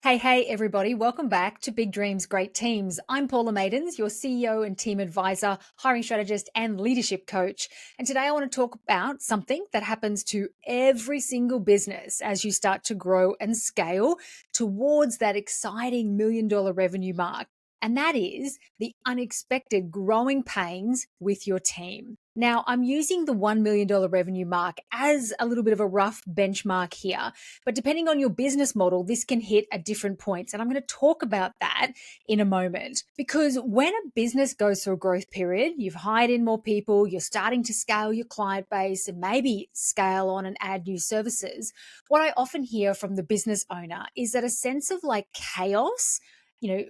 Hey, everybody. Welcome back to Big Dreams, Great Teams. I'm Paula Maidens, your CEO and Team Advisor, hiring strategist, and leadership coach. And today I want to talk about something that happens to every single business as you start to grow and scale towards that exciting $1 million revenue mark. And that is the unexpected growing pains with your team. Now, I'm using the $1 million revenue mark as a little bit of a rough benchmark here, but depending on your business model, this can hit at different points. And I'm going to talk about that in a moment. Because when a business goes through a growth period, you've hired in more people, you're starting to scale your client base and maybe scale on and add new services. What I often hear from the business owner is that a sense of like chaos,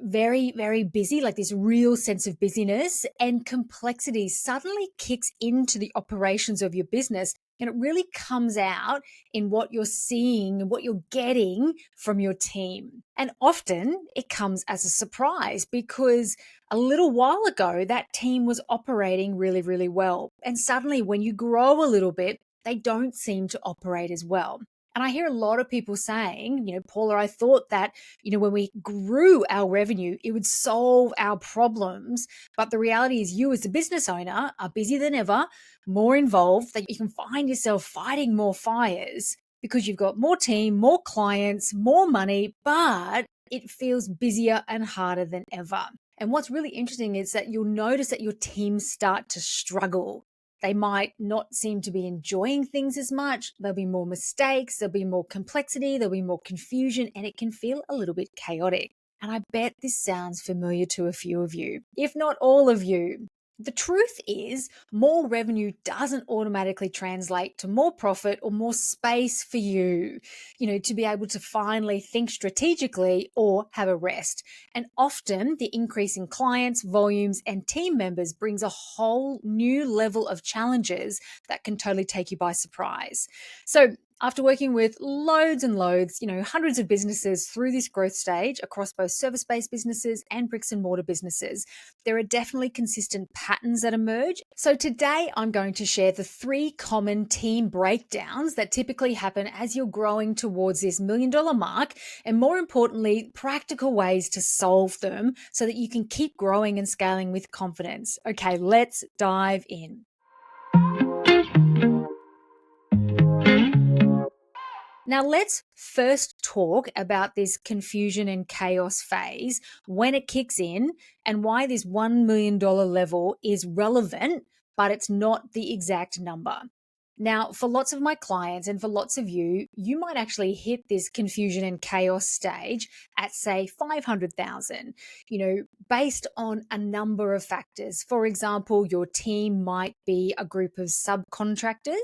very, very busy, like this real sense of busyness and complexity suddenly kicks into the operations of your business. And it really comes out in what you're seeing and what you're getting from your team. And often it comes as a surprise because a little while ago, that team was operating really, really well. And suddenly when you grow a little bit, they don't seem to operate as well. And I hear a lot of people saying, Paula, I thought that, when we grew our revenue, it would solve our problems. But the reality is you as a business owner are busier than ever, more involved, that you can find yourself fighting more fires because you've got more team, more clients, more money, but it feels busier and harder than ever. And what's really interesting is that you'll notice that your team start to struggle. They might not seem to be enjoying things as much. There'll be more mistakes, there'll be more complexity, there'll be more confusion, and it can feel a little bit chaotic. And I bet this sounds familiar to a few of you, if not all of you. The truth is, more revenue doesn't automatically translate to more profit or more space for you, to be able to finally think strategically or have a rest. And often the increase in clients, volumes, and team members brings a whole new level of challenges that can totally take you by surprise. So after working with loads and loads, hundreds of businesses through this growth stage across both service-based businesses and bricks and mortar businesses, there are definitely consistent patterns that emerge. So today I'm going to share the 3 common team breakdowns that typically happen as you're growing towards this $1 million mark, and more importantly, practical ways to solve them so that you can keep growing and scaling with confidence. Okay, let's dive in. Now, let's first talk about this confusion and chaos phase, when it kicks in, and why this $1 million level is relevant, but it's not the exact number. Now, for lots of my clients and for lots of you, you might actually hit this confusion and chaos stage at, say, 500,000, based on a number of factors. For example, your team might be a group of subcontractors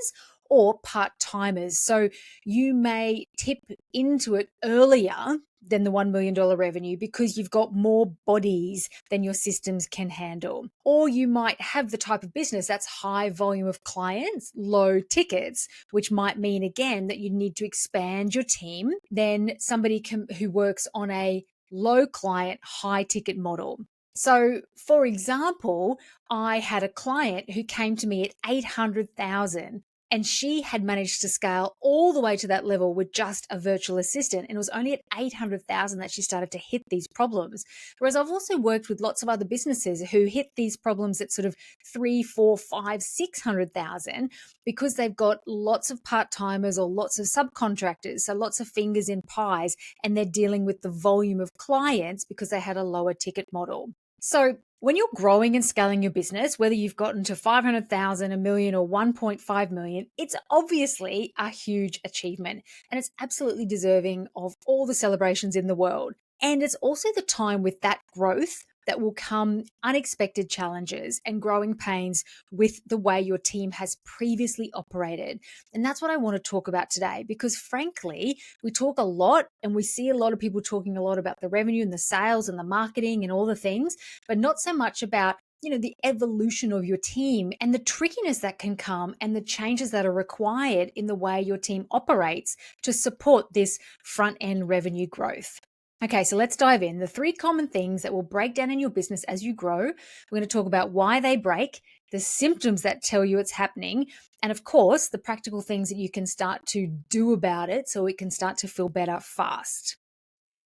or part-timers. So you may tip into it earlier than the $1 million revenue because you've got more bodies than your systems can handle. Or you might have the type of business that's high volume of clients, low tickets, which might mean again that you need to expand your team than somebody who works on a low client, high ticket model. So, for example, I had a client who came to me at 800,000. And she had managed to scale all the way to that level with just a virtual assistant. And it was only at 800,000 that she started to hit these problems. Whereas I've also worked with lots of other businesses who hit these problems at sort of 3, 4, 5, 600,000 because they've got lots of part-timers or lots of subcontractors. So lots of fingers in pies, and they're dealing with the volume of clients because they had a lower ticket model. So when you're growing and scaling your business, whether you've gotten to 500,000, a million, or 1.5 million, it's obviously a huge achievement, and it's absolutely deserving of all the celebrations in the world. And it's also the time with that growth that will come unexpected challenges and growing pains with the way your team has previously operated. And that's what I want to talk about today, because frankly, we talk a lot and we see a lot of people talking a lot about the revenue and the sales and the marketing and all the things, but not so much about the evolution of your team and the trickiness that can come and the changes that are required in the way your team operates to support this front end revenue growth. Okay, so let's dive in. The 3 common things that will break down in your business as you grow. We're going to talk about why they break, the symptoms that tell you it's happening, and of course, the practical things that you can start to do about it so it can start to feel better fast.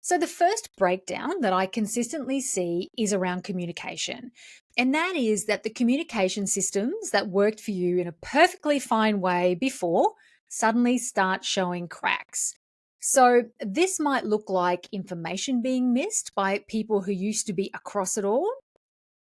So, the first breakdown that I consistently see is around communication. And that is that the communication systems that worked for you in a perfectly fine way before suddenly start showing cracks. So, this might look like information being missed by people who used to be across it all,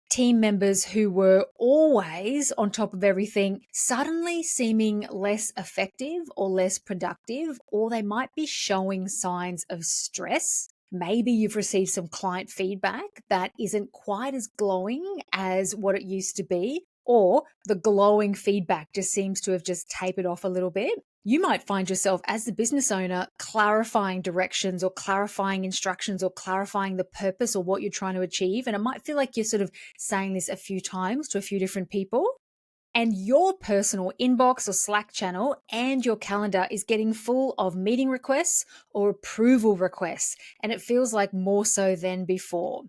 team members who were always on top of everything suddenly seeming less effective or less productive, or they might be showing signs of stress. Maybe you've received some client feedback that isn't quite as glowing as what it used to be, or the glowing feedback just seems to have just tapered off a little bit. You might find yourself as the business owner clarifying directions or clarifying instructions or clarifying the purpose or what you're trying to achieve. And it might feel like you're sort of saying this a few times to a few different people. And your personal inbox or Slack channel and your calendar is getting full of meeting requests or approval requests. And it feels like more so than before.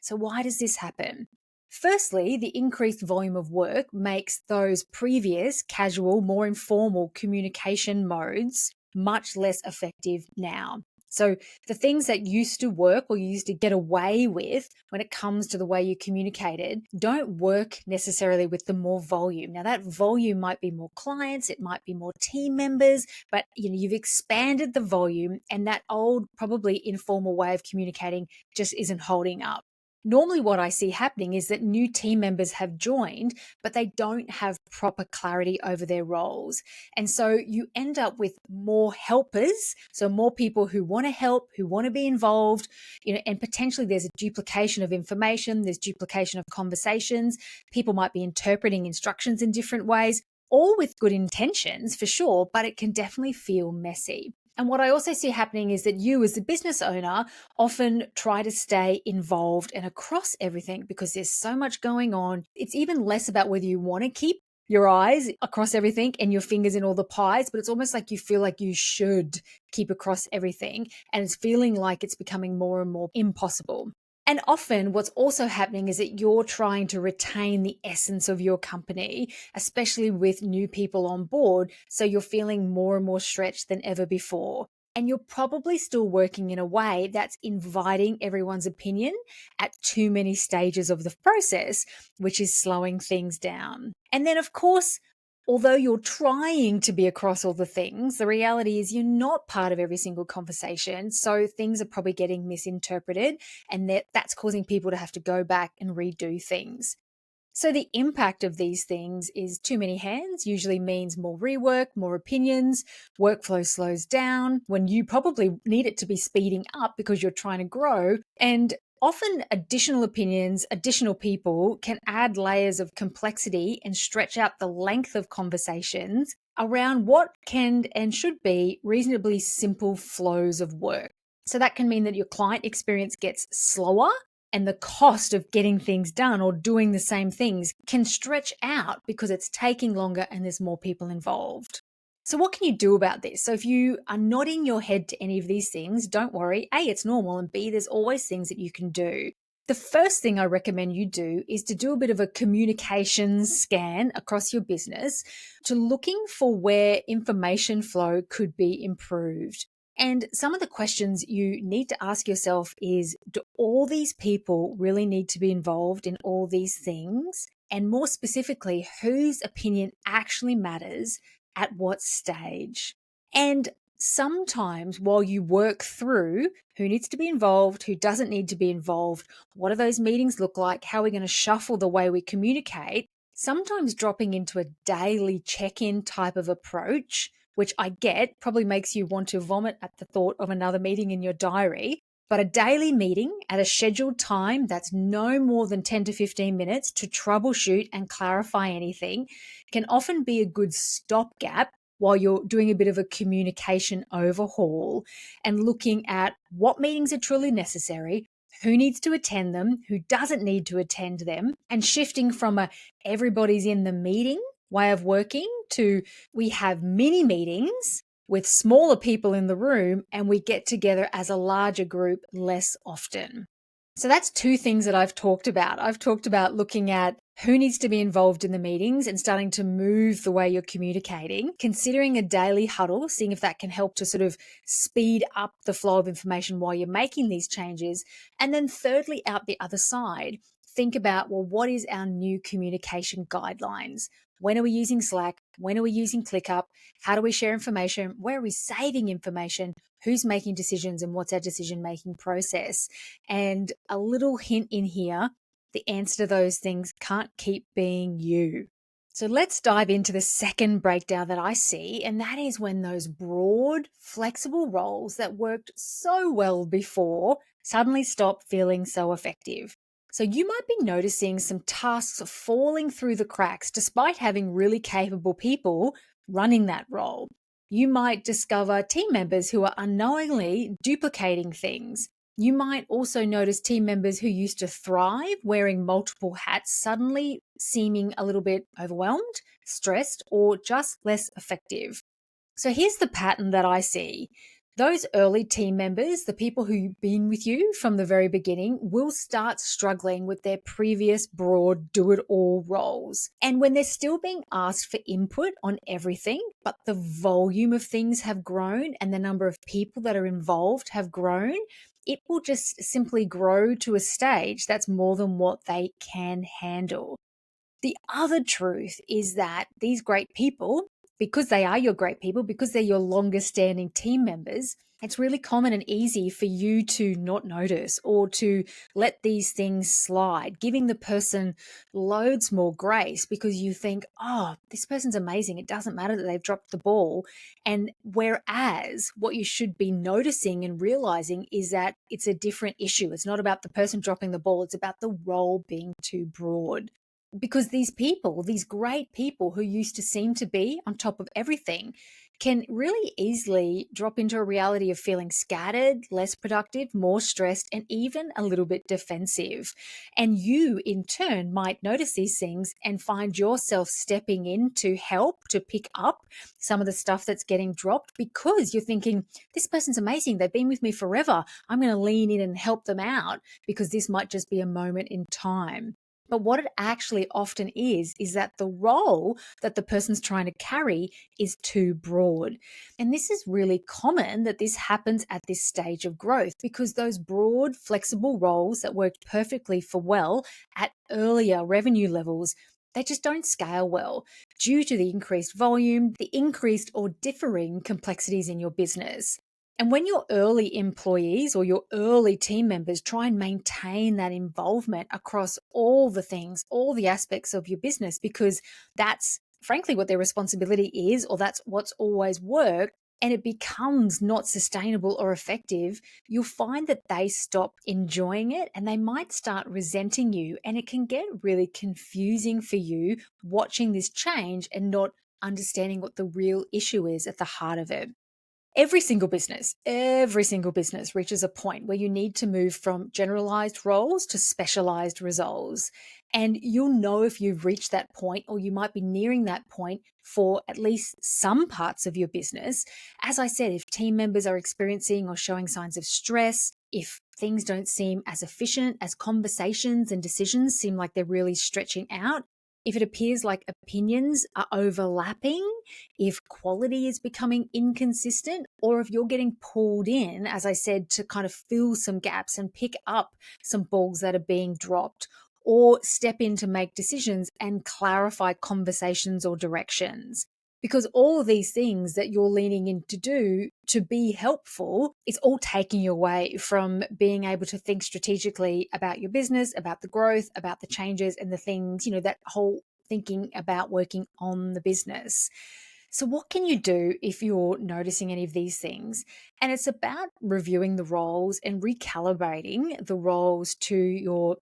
So, why does this happen? Firstly, the increased volume of work makes those previous casual, more informal communication modes much less effective now. So, the things that used to work or you used to get away with when it comes to the way you communicated don't work necessarily with the more volume. Now, that volume might be more clients, it might be more team members, but you've expanded the volume, and that old, probably informal way of communicating just isn't holding up. Normally, what I see happening is that new team members have joined, but they don't have proper clarity over their roles. And so you end up with more helpers, so more people who want to help, who want to be involved, and potentially there's a duplication of information, there's duplication of conversations. People might be interpreting instructions in different ways, all with good intentions for sure, but it can definitely feel messy. And what I also see happening is that you, as the business owner, often try to stay involved and across everything because there's so much going on. It's even less about whether you want to keep your eyes across everything and your fingers in all the pies, but it's almost like you feel like you should keep across everything. And it's feeling like it's becoming more and more impossible. And often what's also happening is that you're trying to retain the essence of your company, especially with new people on board. So you're feeling more and more stretched than ever before. And you're probably still working in a way that's inviting everyone's opinion at too many stages of the process, which is slowing things down. And then, of course, although you're trying to be across all the things, the reality is you're not part of every single conversation. So things are probably getting misinterpreted, and that's causing people to have to go back and redo things. So the impact of these things is too many hands usually means more rework, more opinions, workflow slows down when you probably need it to be speeding up because you're trying to grow. And often additional opinions, additional people can add layers of complexity and stretch out the length of conversations around what can and should be reasonably simple flows of work. So that can mean that your client experience gets slower, and the cost of getting things done or doing the same things can stretch out because it's taking longer and there's more people involved. So what can you do about this? So if you are nodding your head to any of these things, don't worry. A, it's normal, and B, there's always things that you can do. The first thing I recommend you do is to do a bit of a communications scan across your business to looking for where information flow could be improved. And some of the questions you need to ask yourself is, do all these people really need to be involved in all these things? And more specifically, whose opinion actually matters at what stage? And sometimes while you work through who needs to be involved, who doesn't need to be involved, what do those meetings look like, how are we going to shuffle the way we communicate, sometimes dropping into a daily check-in type of approach, which I get probably makes you want to vomit at the thought of another meeting in your diary. But a daily meeting at a scheduled time that's no more than 10 to 15 minutes to troubleshoot and clarify anything can often be a good stopgap while you're doing a bit of a communication overhaul and looking at what meetings are truly necessary, who needs to attend them, who doesn't need to attend them, and shifting from a everybody's in the meeting way of working to we have mini meetings with smaller people in the room and we get together as a larger group less often. So that's two things that I've talked about. I've talked about looking at who needs to be involved in the meetings and starting to move the way you're communicating, considering a daily huddle, seeing if that can help to sort of speed up the flow of information while you're making these changes. And then thirdly, out the other side, think about, well, what is our new communication guidelines? When are we using Slack? When are we using ClickUp? How do we share information? Where are we saving information? Who's making decisions and what's our decision-making process? And a little hint in here, the answer to those things can't keep being you. So let's dive into the second breakdown that I see, and that is when those broad, flexible roles that worked so well before suddenly stop feeling so effective. So you might be noticing some tasks falling through the cracks despite having really capable people running that role. You might discover team members who are unknowingly duplicating things. You might also notice team members who used to thrive wearing multiple hats suddenly seeming a little bit overwhelmed, stressed, or just less effective. So here's the pattern that I see. Those early team members, the people who've been with you from the very beginning, will start struggling with their previous broad do-it-all roles. And when they're still being asked for input on everything, but the volume of things have grown and the number of people that are involved have grown, it will just simply grow to a stage that's more than what they can handle. The other truth is that these great people, because they are your great people, because they're your longest standing team members, it's really common and easy for you to not notice or to let these things slide, giving the person loads more grace because you think, oh, this person's amazing. It doesn't matter that they've dropped the ball. And whereas what you should be noticing and realizing is that it's a different issue. It's not about the person dropping the ball. It's about the role being too broad. Because these people, these great people who used to seem to be on top of everything, can really easily drop into a reality of feeling scattered, less productive, more stressed, and even a little bit defensive. And you, in turn, might notice these things and find yourself stepping in to help to pick up some of the stuff that's getting dropped because you're thinking, this person's amazing. They've been with me forever. I'm going to lean in and help them out because this might just be a moment in time. But what it actually often is that the role that the person's trying to carry is too broad. And this is really common that this happens at this stage of growth because those broad, flexible roles that worked perfectly for well at earlier revenue levels, they just don't scale well due to the increased volume, the increased or differing complexities in your business. And when your early employees or your early team members try and maintain that involvement across all the things, all the aspects of your business, because that's frankly what their responsibility is, or that's what's always worked, and it becomes not sustainable or effective, you'll find that they stop enjoying it and they might start resenting you. And it can get really confusing for you watching this change and not understanding what the real issue is at the heart of it. Every single business reaches a point where you need to move from generalized roles to specialized roles. And you'll know if you've reached that point, or you might be nearing that point for at least some parts of your business. As I said, if team members are experiencing or showing signs of stress, if things don't seem as efficient, as conversations and decisions seem like they're really stretching out, if it appears like opinions are overlapping, if quality is becoming inconsistent, or if you're getting pulled in, as I said, to kind of fill some gaps and pick up some balls that are being dropped, or step in to make decisions and clarify conversations or directions. Because all of these things that you're leaning in to do to be helpful, it's all taking you away from being able to think strategically about your business, about the growth, about the changes and the things, that whole thinking about working on the business. So what can you do if you're noticing any of these things? And it's about reviewing the roles and recalibrating the roles to your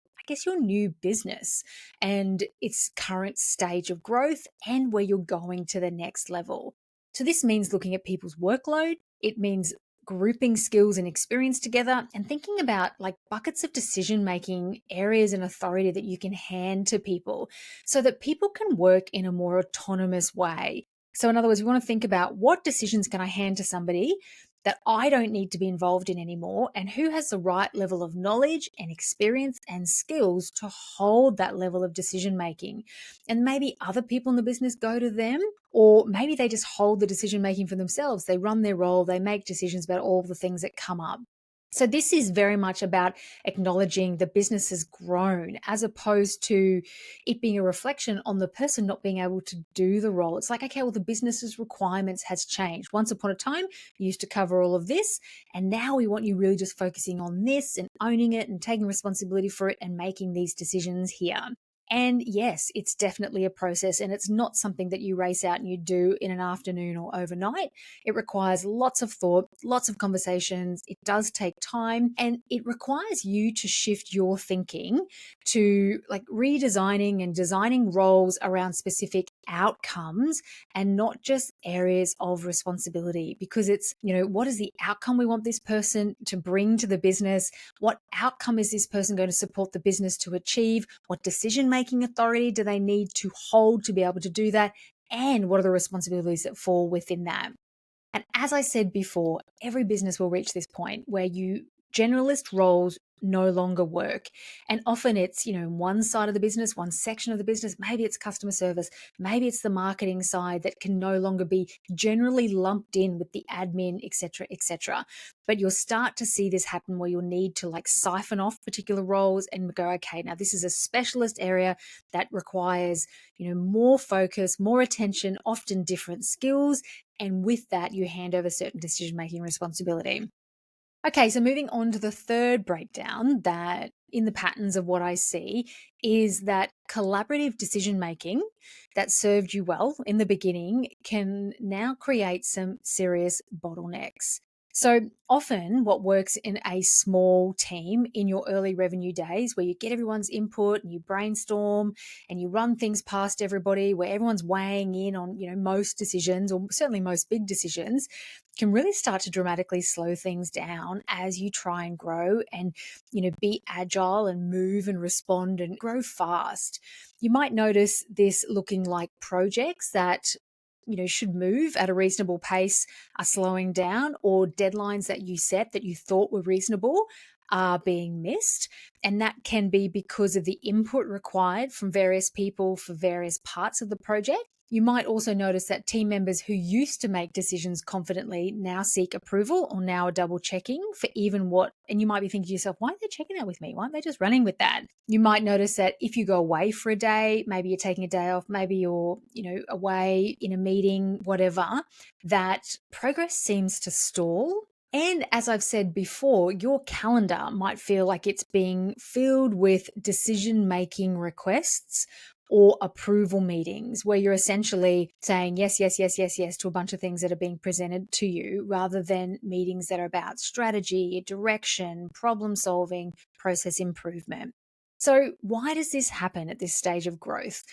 new business and its current stage of growth and where you're going to the next level. So this means looking at people's workload. It means grouping skills and experience together and thinking about like buckets of decision making areas and authority that you can hand to people so that people can work in a more autonomous way. So in other words, we want to think about what decisions can I hand to somebody that I don't need to be involved in anymore, and who has the right level of knowledge and experience and skills to hold that level of decision making. And maybe other people in the business go to them, or maybe they just hold the decision making for themselves. They run their role, they make decisions about all the things that come up. So this is very much about acknowledging the business has grown, as opposed to it being a reflection on the person not being able to do the role. It's like, okay, well, the business's requirements has changed. Once upon a time, you used to cover all of this, and now we want you really just focusing on this and owning it and taking responsibility for it and making these decisions here. And yes, it's definitely a process, and it's not something that you race out and you do in an afternoon or overnight. It requires lots of thought, lots of conversations. It does take time, and it requires you to shift your thinking to like redesigning and designing roles around specific outcomes and not just areas of responsibility, because it's, what is the outcome we want this person to bring to the business? What outcome is this person going to support the business to achieve? What decision making authority do they need to hold to be able to do that? And what are the responsibilities that fall within that? And as I said before, every business will reach this point where generalist roles no longer work. And often it's, one side of the business, one section of the business, maybe it's customer service, maybe it's the marketing side that can no longer be generally lumped in with the admin, et cetera, et cetera. But you'll start to see this happen where you'll need to like siphon off particular roles and go, okay, now this is a specialist area that requires, more focus, more attention, often different skills. And with that, you hand over certain decision-making responsibility. Okay, so moving on to the third breakdown, that in the patterns of what I see is that collaborative decision making that served you well in the beginning can now create some serious bottlenecks. So often what works in a small team in your early revenue days, where you get everyone's input and you brainstorm and you run things past everybody, where everyone's weighing in on, most decisions, or certainly most big decisions, can really start to dramatically slow things down as you try and grow and, be agile and move and respond and grow fast. You might notice this looking like projects that, should move at a reasonable pace are slowing down, or deadlines that you set that you thought were reasonable are being missed. And that can be because of the input required from various people for various parts of the project. You might also notice that team members who used to make decisions confidently now seek approval, or now are double checking for even what, and you might be thinking to yourself, why aren't they checking that with me? Why aren't they just running with that? You might notice that if you go away for a day, maybe you're taking a day off, maybe you're, away in a meeting, whatever, that progress seems to stall. And as I've said before, your calendar might feel like it's being filled with decision-making requests or approval meetings, where you're essentially saying yes, yes, yes, yes, yes to a bunch of things that are being presented to you, rather than meetings that are about strategy, direction, problem solving, process improvement. So why does this happen at this stage of growth?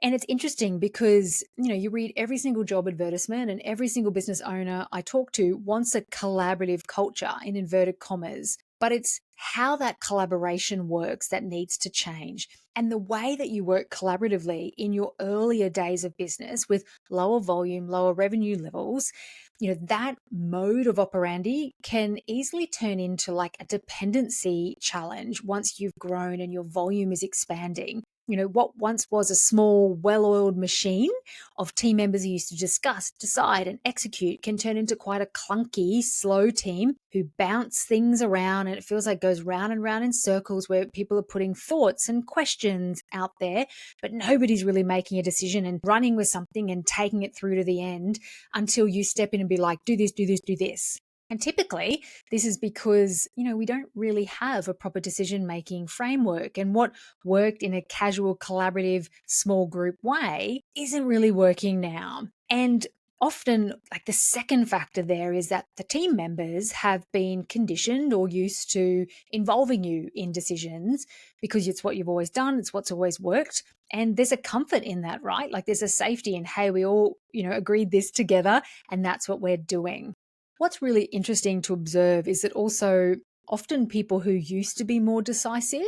And it's interesting because, you read every single job advertisement, and every single business owner I talk to wants a collaborative culture, in inverted commas. But it's how that collaboration works that needs to change. And the way that you work collaboratively in your earlier days of business with lower volume, lower revenue levels, that mode of operandi can easily turn into like a dependency challenge once you've grown and your volume is expanding. What once was a small, well-oiled machine of team members who used to discuss, decide, and execute can turn into quite a clunky, slow team who bounce things around, and it feels like it goes round and round in circles, where people are putting thoughts and questions out there, but nobody's really making a decision and running with something and taking it through to the end until you step in and be like, do this, do this, do this. And typically, this is because, we don't really have a proper decision-making framework. And what worked in a casual, collaborative, small group way isn't really working now. And often, like, the second factor there is that the team members have been conditioned or used to involving you in decisions because it's what you've always done, it's what's always worked. And there's a comfort in that, right? Like, there's a safety in, hey, we all, agreed this together, and that's what we're doing. What's really interesting to observe is that also Often people who used to be more decisive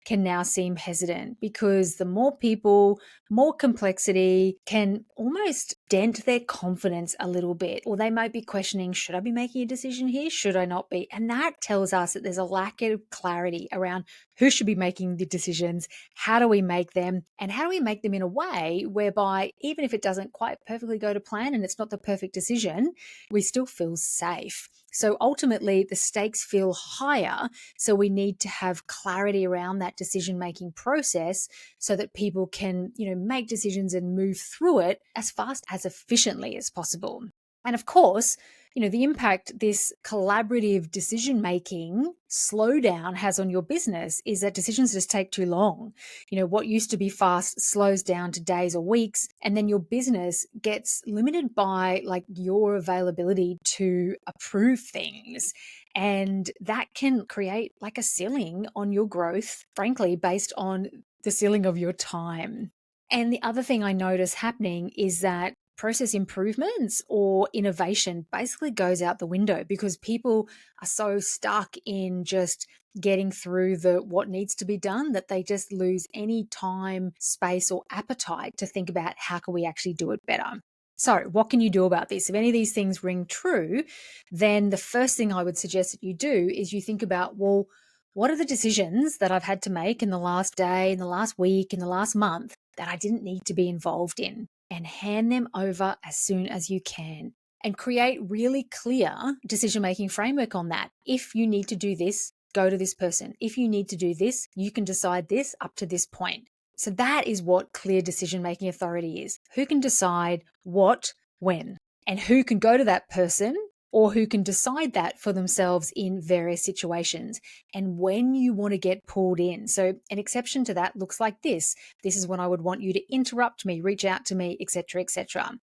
can now seem hesitant because the more people, more complexity can almost dent their confidence a little bit. Or they might be questioning, should I be making a decision here? Should I not be? And that tells us that there's a lack of clarity around who should be making the decisions, how do we make them, and how do we make them in a way whereby even if it doesn't quite perfectly go to plan and it's not the perfect decision, we still feel safe. So ultimately, the stakes feel higher. So we need to have clarity around that decision-making process so that people can, make decisions and move through it as fast, as efficiently as possible. And of course, the impact this collaborative decision making slowdown has on your business is that decisions just take too long. What used to be fast slows down to days or weeks, and then your business gets limited by like your availability to approve things. And that can create like a ceiling on your growth, frankly, based on the ceiling of your time. And the other thing I notice happening is that process improvements or innovation basically goes out the window because people are so stuck in just getting through the what needs to be done that they just lose any time, space, or appetite to think about how can we actually do it better. So, what can you do about this? If any of these things ring true, then the first thing I would suggest that you do is you think about, well, what are the decisions that I've had to make in the last day, in the last week, in the last month that I didn't need to be involved in? And hand them over as soon as you can and create really clear decision-making framework on that. If you need to do this, go to this person. If you need to do this, you can decide this up to this point. So that is what clear decision-making authority is. Who can decide what, when, and who can go to that person or who can decide that for themselves in various situations and when you want to get pulled in. So an exception to that looks like this. This is when I would want you to interrupt me, reach out to me, etc., etc.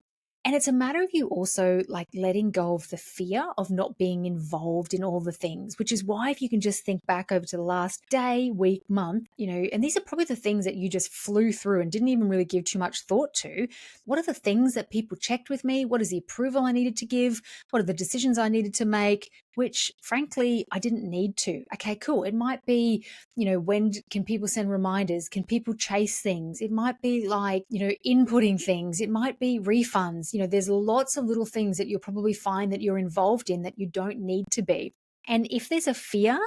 And it's a matter of you also like letting go of the fear of not being involved in all the things, which is why if you can just think back over to the last day, week, month, and these are probably the things that you just flew through and didn't even really give too much thought to. What are the things that people checked with me? What is the approval I needed to give? What are the decisions I needed to make? Which frankly, I didn't need to. Okay, cool. It might be, when can people send reminders? Can people chase things? It might be like, inputting things. It might be refunds. There's lots of little things that you'll probably find that you're involved in that you don't need to be. And if there's a fear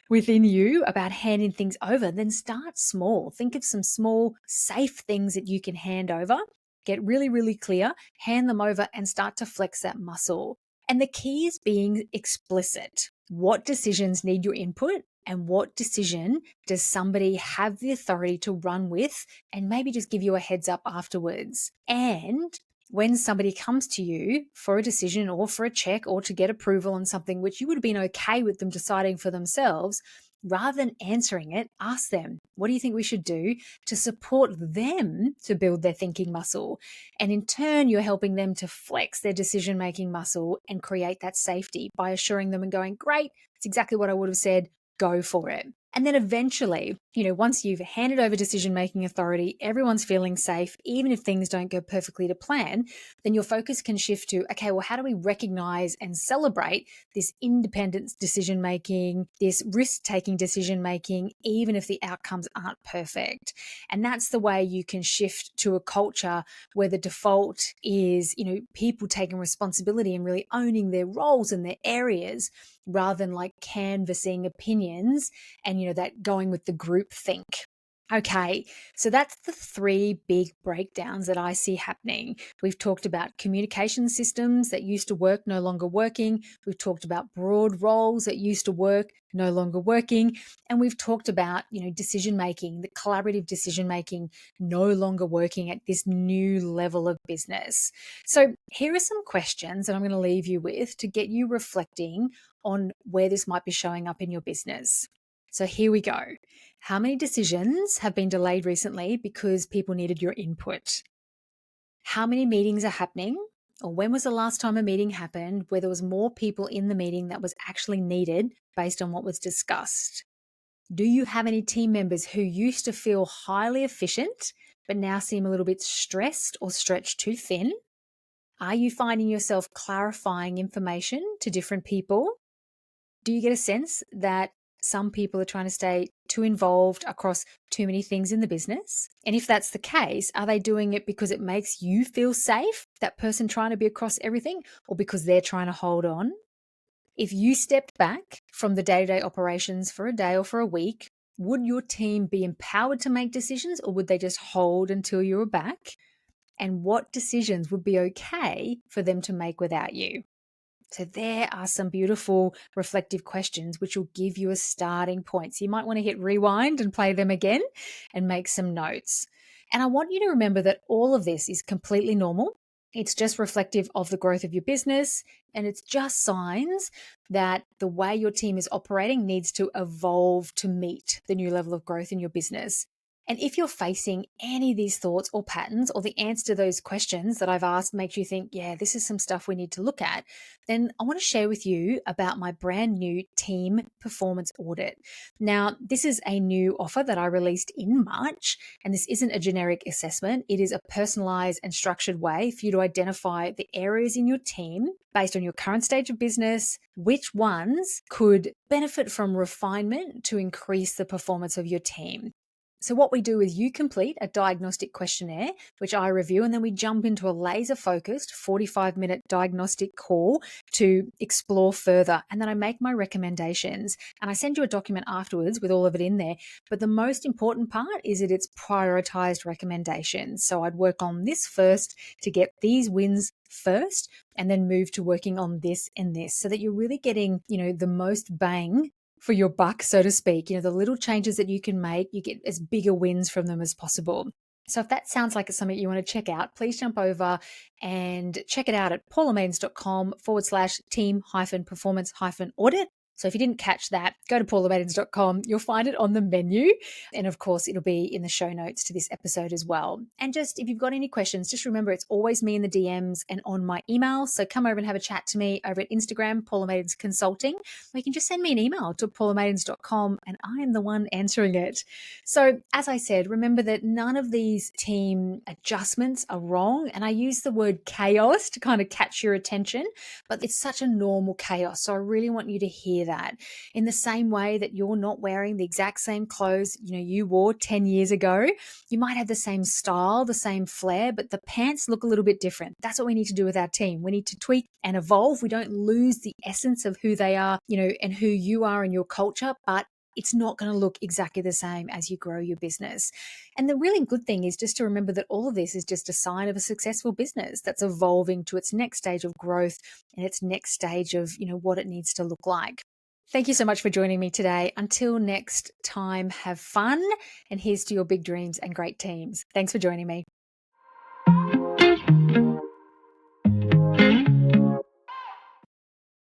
within you about handing things over, then start small. Think of some small, safe things that you can hand over. Get really, really clear, hand them over and start to flex that muscle. And the key is being explicit. What decisions need your input and what decision does somebody have the authority to run with and maybe just give you a heads up afterwards. And when somebody comes to you for a decision or for a check or to get approval on something which you would have been okay with them deciding for themselves, rather than answering it, ask them, what do you think we should do to support them to build their thinking muscle? And in turn, you're helping them to flex their decision-making muscle and create that safety by assuring them and going, great, it's exactly what I would have said, go for it. And then eventually, once you've handed over decision-making authority, everyone's feeling safe, even if things don't go perfectly to plan, then your focus can shift to, okay, well, how do we recognize and celebrate this independent decision-making, this risk-taking decision-making, even if the outcomes aren't perfect? And that's the way you can shift to a culture where the default is, people taking responsibility and really owning their roles and their areas rather than like canvassing opinions and, that going with the group think. Okay, so that's the three big breakdowns that I see happening. We've talked about communication systems that used to work, no longer working. We've talked about broad roles that used to work, no longer working. And we've talked about, decision-making, the collaborative decision-making no longer working at this new level of business. So here are some questions that I'm going to leave you with to get you reflecting on where this might be showing up in your business. So here we go. How many decisions have been delayed recently because people needed your input? How many meetings are happening? Or when was the last time a meeting happened where there was more people in the meeting that was actually needed based on what was discussed? Do you have any team members who used to feel highly efficient but now seem a little bit stressed or stretched too thin? Are you finding yourself clarifying information to different people? Do you get a sense that Some people are trying to stay too involved across too many things in the business. And if that's the case, are they doing it because it makes you feel safe, that person trying to be across everything, or because they're trying to hold on? If you stepped back from the day-to-day operations for a day or for a week, would your team be empowered to make decisions, or would they just hold until you were back? And what decisions would be okay for them to make without you? So there are some beautiful reflective questions which will give you a starting point. So you might want to hit rewind and play them again and make some notes. And I want you to remember that all of this is completely normal. It's just reflective of the growth of your business, and it's just signs that the way your team is operating needs to evolve to meet the new level of growth in your business. And if you're facing any of these thoughts or patterns, or the answer to those questions that I've asked makes you think, yeah, this is some stuff we need to look at, then I want to share with you about my brand new team performance audit. Now, this is a new offer that I released in March, and this isn't a generic assessment. It is a personalized and structured way for you to identify the areas in your team based on your current stage of business, which ones could benefit from refinement to increase the performance of your team. So what we do is you complete a diagnostic questionnaire, which I review, and then we jump into a laser-focused 45-minute diagnostic call to explore further. And then I make my recommendations, and I send you a document afterwards with all of it in there. But the most important part is that it's prioritized recommendations. So I'd work on this first to get these wins first, and then move to working on this and this, so that you're really getting, the most bang for your buck, so to speak. The little changes that you can make, you get as bigger wins from them as possible. So if that sounds like it's something you want to check out, please jump over and check it out at paulamaidens.com/team-performance-audit. So if you didn't catch that, go to paulamaidens.com. You'll find it on the menu. And of course, it'll be in the show notes to this episode as well. And just if you've got any questions, just remember it's always me in the DMs and on my email. So come over and have a chat to me over at Instagram, Paula Maidens Consulting. Or you can just send me an email to paulamaidens.com and I am the one answering it. So as I said, remember that none of these team adjustments are wrong. And I use the word chaos to kind of catch your attention, but it's such a normal chaos. So I really want you to hear that. In the same way that you're not wearing the exact same clothes you wore 10 years ago, you might have the same style, the same flair, but the pants look a little bit different. That's what we need to do with our team. We need to tweak and evolve. We don't lose the essence of who they are, and who you are in your culture, but it's not going to look exactly the same as you grow your business. And the really good thing is just to remember that all of this is just a sign of a successful business that's evolving to its next stage of growth and its next stage of, what it needs to look like. Thank you so much for joining me today. Until next time, have fun, and here's to your big dreams and great teams. Thanks for joining me.